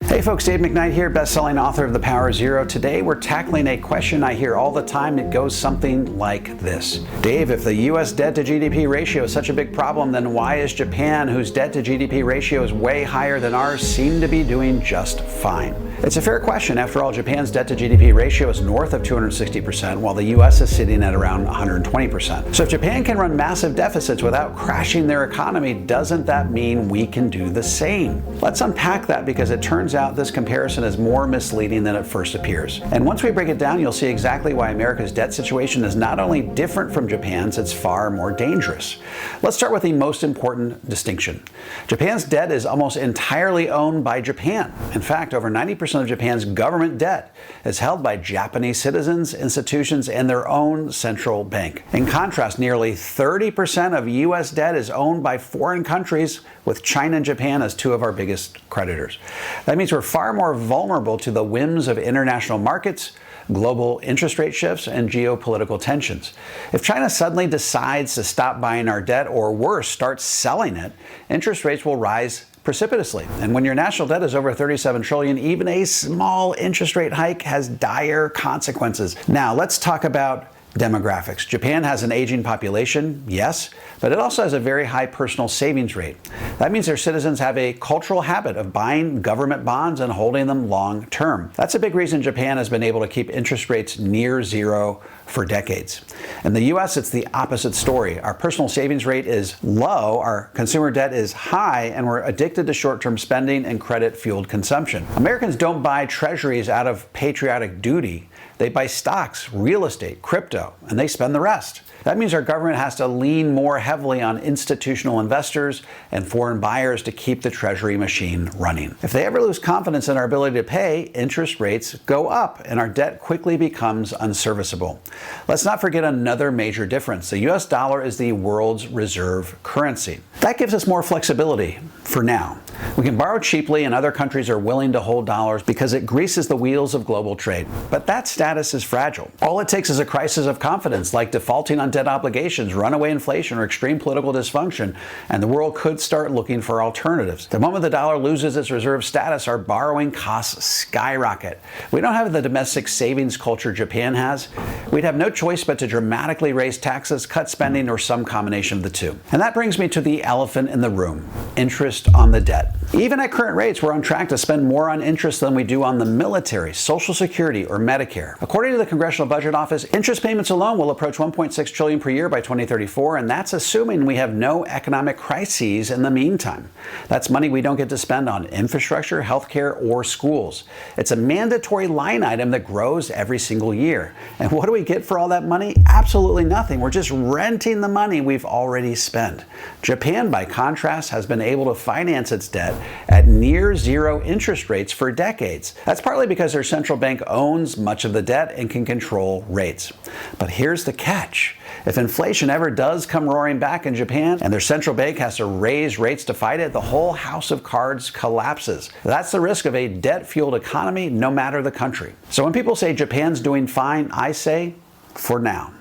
Hey folks, Dave McKnight here, best-selling author of The Power Zero. Today we're tackling a question I hear all the time. It goes something like this. Dave, if the U.S. debt-to-GDP ratio is such a big problem, then why is Japan, whose debt-to-GDP ratio is way higher than ours, seem to be doing just fine? It's a fair question. After all, Japan's debt-to-GDP ratio is north of 260%, while the U.S. is sitting at around 120%. So if Japan can run massive deficits without crashing their economy, doesn't that mean we can do the same? Let's unpack that, because it turns out this comparison is more misleading than it first appears. And once we break it down, you'll see exactly why America's debt situation is not only different from Japan's, it's far more dangerous. Let's start with the most important distinction. Japan's debt is almost entirely owned by Japan. In fact, over 90% of Japan's government debt is held by Japanese citizens, institutions, and their own central bank. In contrast, nearly 30% of U.S. debt is owned by foreign countries, with China and Japan as two of our biggest creditors. That means we're far more vulnerable to the whims of international markets, global interest rate shifts, and geopolitical tensions. If China suddenly decides to stop buying our debt, or worse, starts selling it, interest rates will rise precipitously. And when your national debt is over $37 trillion, even a small interest rate hike has dire consequences. Now, let's talk about demographics. Japan has an aging population, yes, but it also has a very high personal savings rate. That means their citizens have a cultural habit of buying government bonds and holding them long term. That's a big reason Japan has been able to keep interest rates near zero for decades. In the US, it's the opposite story. Our personal savings rate is low, our consumer debt is high, and we're addicted to short-term spending and credit-fueled consumption. Americans don't buy treasuries out of patriotic duty. They buy stocks, real estate, crypto, and they spend the rest. That means our government has to lean more heavily on institutional investors and foreign buyers to keep the treasury machine running. If they ever lose confidence in our ability to pay, interest rates go up and our debt quickly becomes unserviceable. Let's not forget another major difference. The US dollar is the world's reserve currency. That gives us more flexibility for now. We can borrow cheaply, and other countries are willing to hold dollars because it greases the wheels of global trade. But that status is fragile. All it takes is a crisis of confidence, like defaulting on debt obligations, runaway inflation, or extreme political dysfunction, and the world could start looking for alternatives. The moment the dollar loses its reserve status, our borrowing costs skyrocket. We don't have the domestic savings culture Japan has. We'd have no choice but to dramatically raise taxes, cut spending, or some combination of the two. And that brings me to the elephant in the room: interest on the debt. Even at current rates, we're on track to spend more on interest than we do on the military, Social Security, or Medicare. According to the Congressional Budget Office, interest payments alone will approach $1.6 trillion per year by 2034, and that's assuming we have no economic crises in the meantime. That's money we don't get to spend on infrastructure, healthcare, or schools. It's a mandatory line item that grows every single year. And what do we get for all that money? Absolutely nothing. We're just renting the money we've already spent. Japan, by contrast, has been able to finance its debt at near zero interest rates for decades. That's partly because their central bank owns much of the debt and can control rates. But here's the catch. If inflation ever does come roaring back in Japan and their central bank has to raise rates to fight it, the whole house of cards collapses. That's the risk of a debt-fueled economy, no matter the country. So when people say Japan's doing fine, I say, for now.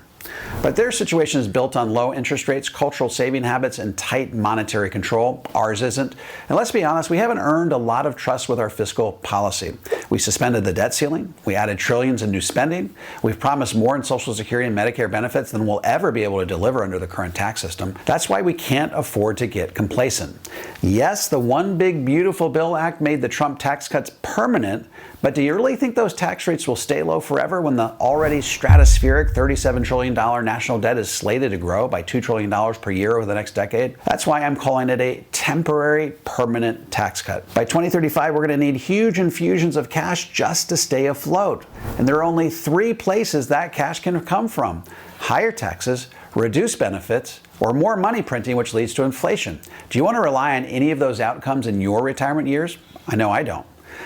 But their situation is built on low interest rates, cultural saving habits, and tight monetary control. Ours isn't. And let's be honest, we haven't earned a lot of trust with our fiscal policy. We suspended the debt ceiling. We added trillions in new spending. We've promised more in Social Security and Medicare benefits than we'll ever be able to deliver under the current tax system. That's why we can't afford to get complacent. Yes, the One Big Beautiful Bill Act made the Trump tax cuts permanent, but do you really think those tax rates will stay low forever when the already stratospheric $37 trillion national debt is slated to grow by $2 trillion per year over the next decade? That's why I'm calling it a temporary, permanent tax cut. By 2035, we're going to need huge infusions of cash just to stay afloat. And there are only three places that cash can come from: higher taxes, reduced benefits, or more money printing, which leads to inflation. Do you want to rely on any of those outcomes in your retirement years? I know I don't.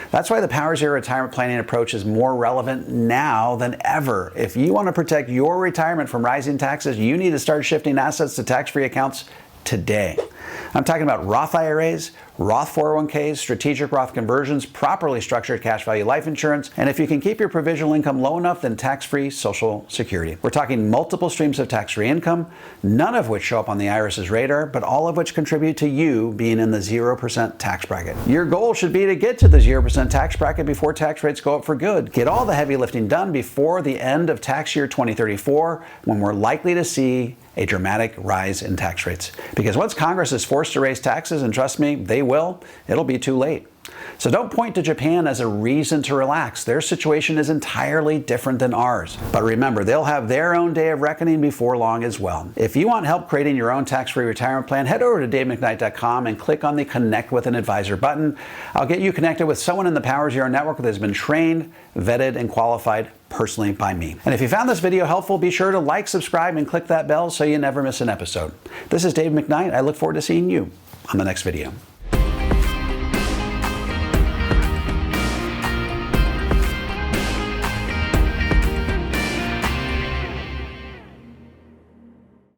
That's why the Power Zero retirement planning approach is more relevant now than ever. If you want to protect your retirement from rising taxes, you need to start shifting assets to tax-free accounts today. I'm talking about Roth IRAs, Roth 401ks, strategic Roth conversions, properly structured cash value life insurance, and if you can keep your provisional income low enough, then tax-free Social Security. We're talking multiple streams of tax-free income, none of which show up on the IRS's radar, but all of which contribute to you being in the 0% tax bracket. Your goal should be to get to the 0% tax bracket before tax rates go up for good. Get all the heavy lifting done before the end of tax year 2034, when we're likely to see a dramatic rise in tax rates. Because once Congress is forced to raise taxes, and trust me, they will, it'll be too late. So don't point to Japan as a reason to relax. Their situation is entirely different than ours. But remember, they'll have their own day of reckoning before long as well. If you want help creating your own tax-free retirement plan, head over to davemcknight.com and click on the Connect with an Advisor button. I'll get you connected with someone in the Power Zero network that has been trained, vetted, and qualified personally by me. And if you found this video helpful, be sure to like, subscribe, and click that bell so you never miss an episode. This is Dave McKnight. I look forward to seeing you on the next video.